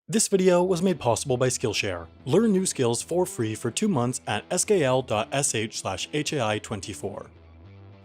This video was made possible by Skillshare. Learn new skills for free for 2 months at skl.sh/HAI24.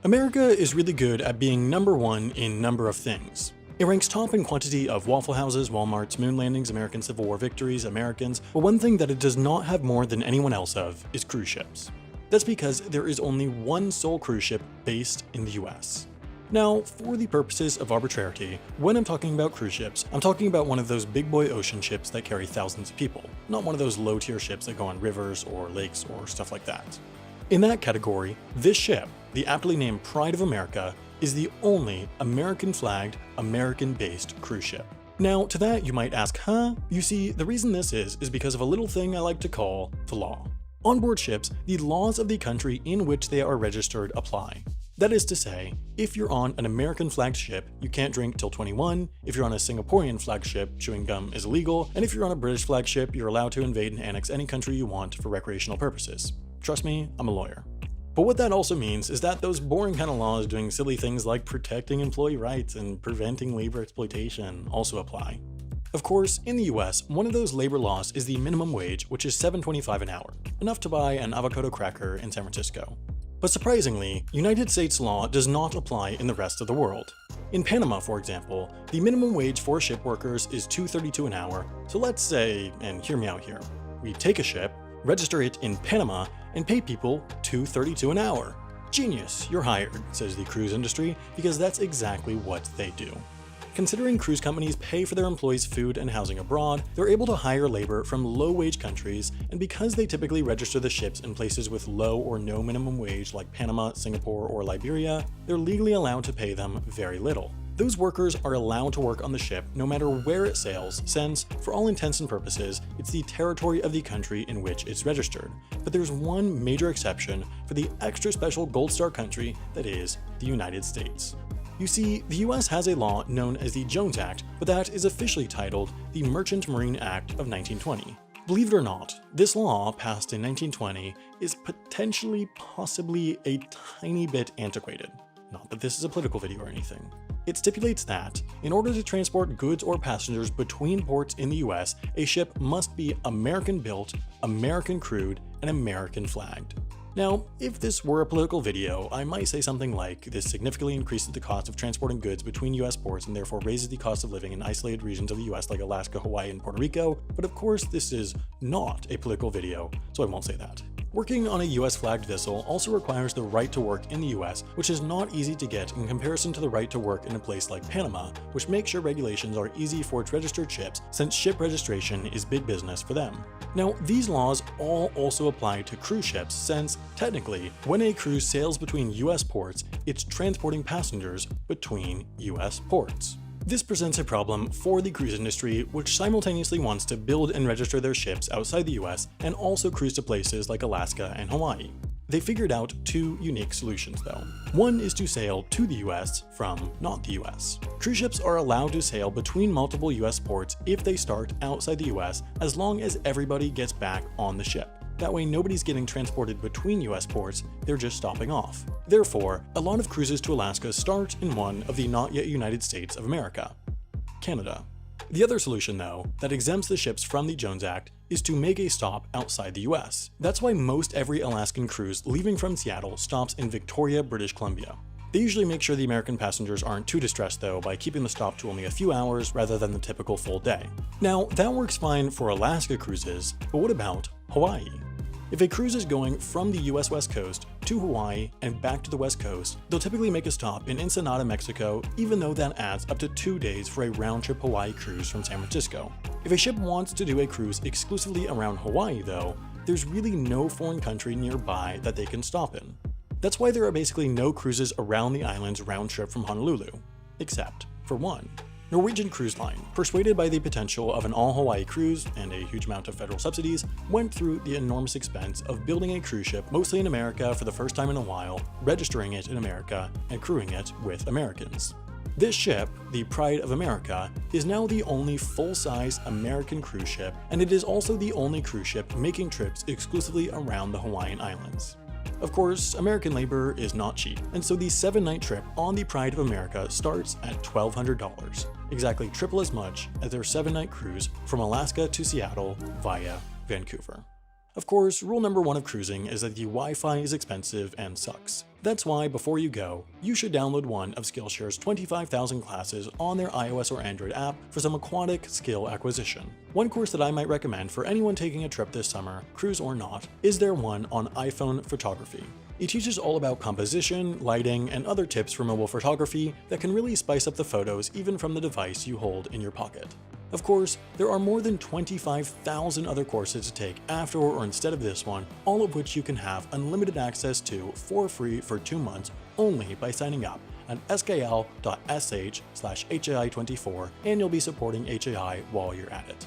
America is really good at being number one in number of things. It ranks top in quantity of Waffle Houses, Walmarts, moon landings, American Civil War victories, Americans, but one thing that it does not have more than anyone else of is cruise ships. That's because there is only one sole cruise ship based in the US. Now, for the purposes of arbitrarity, when I'm talking about cruise ships, I'm talking about one of those big boy ocean ships that carry thousands of people, not one of those low tier ships that go on rivers or lakes or stuff like that. In that category, this ship, the aptly named Pride of America, is the only American-flagged, American-based cruise ship. Now, to that you might ask, huh? You see, the reason this is because of a little thing I like to call the law. On board ships, the laws of the country in which they are registered apply. That is to say, if you're on an American flagged ship, you can't drink till 21, if you're on a Singaporean flagged ship, chewing gum is illegal, and if you're on a British flagged ship, you're allowed to invade and annex any country you want for recreational purposes. Trust me, I'm a lawyer. But what that also means is that those boring kind of laws doing silly things like protecting employee rights and preventing labor exploitation also apply. Of course, in the US, one of those labor laws is the minimum wage, which is $7.25 an hour, enough to buy an avocado cracker in San Francisco. But surprisingly, United States law does not apply in the rest of the world. In Panama, for example, the minimum wage for ship workers is $2.32 an hour, so let's say, and hear me out here, we take a ship, register it in Panama, and pay people $2.32 an hour. Genius, you're hired, says the cruise industry, because that's exactly what they do. Considering cruise companies pay for their employees' food and housing abroad, they're able to hire labor from low-wage countries, and because they typically register the ships in places with low or no minimum wage like Panama, Singapore, or Liberia, they're legally allowed to pay them very little. Those workers are allowed to work on the ship no matter where it sails, since, for all intents and purposes, it's the territory of the country in which it's registered. But there's one major exception for the extra special Gold Star country that is the United States. You see, the US has a law known as the Jones Act, but that is officially titled the Merchant Marine Act of 1920. Believe it or not, this law, passed in 1920, is possibly a tiny bit antiquated. Not that this is a political video or anything. It stipulates that, in order to transport goods or passengers between ports in the US, a ship must be American-built, American-crewed, and American-flagged. Now, if this were a political video, I might say something like, this significantly increases the cost of transporting goods between US ports and therefore raises the cost of living in isolated regions of the US like Alaska, Hawaii, and Puerto Rico, but of course this is not a political video, so I won't say that. Working on a US-flagged vessel also requires the right to work in the US, which is not easy to get in comparison to the right to work in a place like Panama, which makes sure regulations are easy for its registered ships since ship registration is big business for them. Now, these laws all also apply to cruise ships since, technically, when a cruise sails between US ports, it's transporting passengers between US ports. This presents a problem for the cruise industry, which simultaneously wants to build and register their ships outside the US and also cruise to places like Alaska and Hawaii. They figured out two unique solutions though. One is to sail to the US from not the US. Cruise ships are allowed to sail between multiple US ports if they start outside the US, as long as everybody gets back on the ship. That way nobody's getting transported between US ports, they're just stopping off. Therefore, a lot of cruises to Alaska start in one of the not yet United States of America, Canada. The other solution, though, that exempts the ships from the Jones Act is to make a stop outside the US. That's why most every Alaskan cruise leaving from Seattle stops in Victoria, British Columbia. They usually make sure the American passengers aren't too distressed though by keeping the stop to only a few hours rather than the typical full day. Now, that works fine for Alaska cruises, but what about Hawaii? If a cruise is going from the US West Coast to Hawaii and back to the West Coast, they'll typically make a stop in Ensenada, Mexico, even though that adds up to 2 days for a round-trip Hawaii cruise from San Francisco. If a ship wants to do a cruise exclusively around Hawaii though, there's really no foreign country nearby that they can stop in. That's why there are basically no cruises around the islands round-trip from Honolulu, except for one. Norwegian Cruise Line, persuaded by the potential of an all-Hawaii cruise and a huge amount of federal subsidies, went through the enormous expense of building a cruise ship mostly in America for the first time in a while, registering it in America, and crewing it with Americans. This ship, the Pride of America, is now the only full-size American cruise ship, and it is also the only cruise ship making trips exclusively around the Hawaiian Islands. Of course, American labor is not cheap, and so the 7-night trip on the Pride of America starts at $1,200, exactly triple as much as their 7-night cruise from Alaska to Seattle via Vancouver. Of course, rule number 1 of cruising is that the Wi-Fi is expensive and sucks. That's why, before you go, you should download one of Skillshare's 25,000 classes on their iOS or Android app for some aquatic skill acquisition. One course that I might recommend for anyone taking a trip this summer, cruise or not, is their one on iPhone photography. It teaches all about composition, lighting, and other tips for mobile photography that can really spice up the photos even from the device you hold in your pocket. Of course, there are more than 25,000 other courses to take after or instead of this one, all of which you can have unlimited access to for free for 2 months only by signing up at skl.sh/HAI24, and you'll be supporting HAI while you're at it.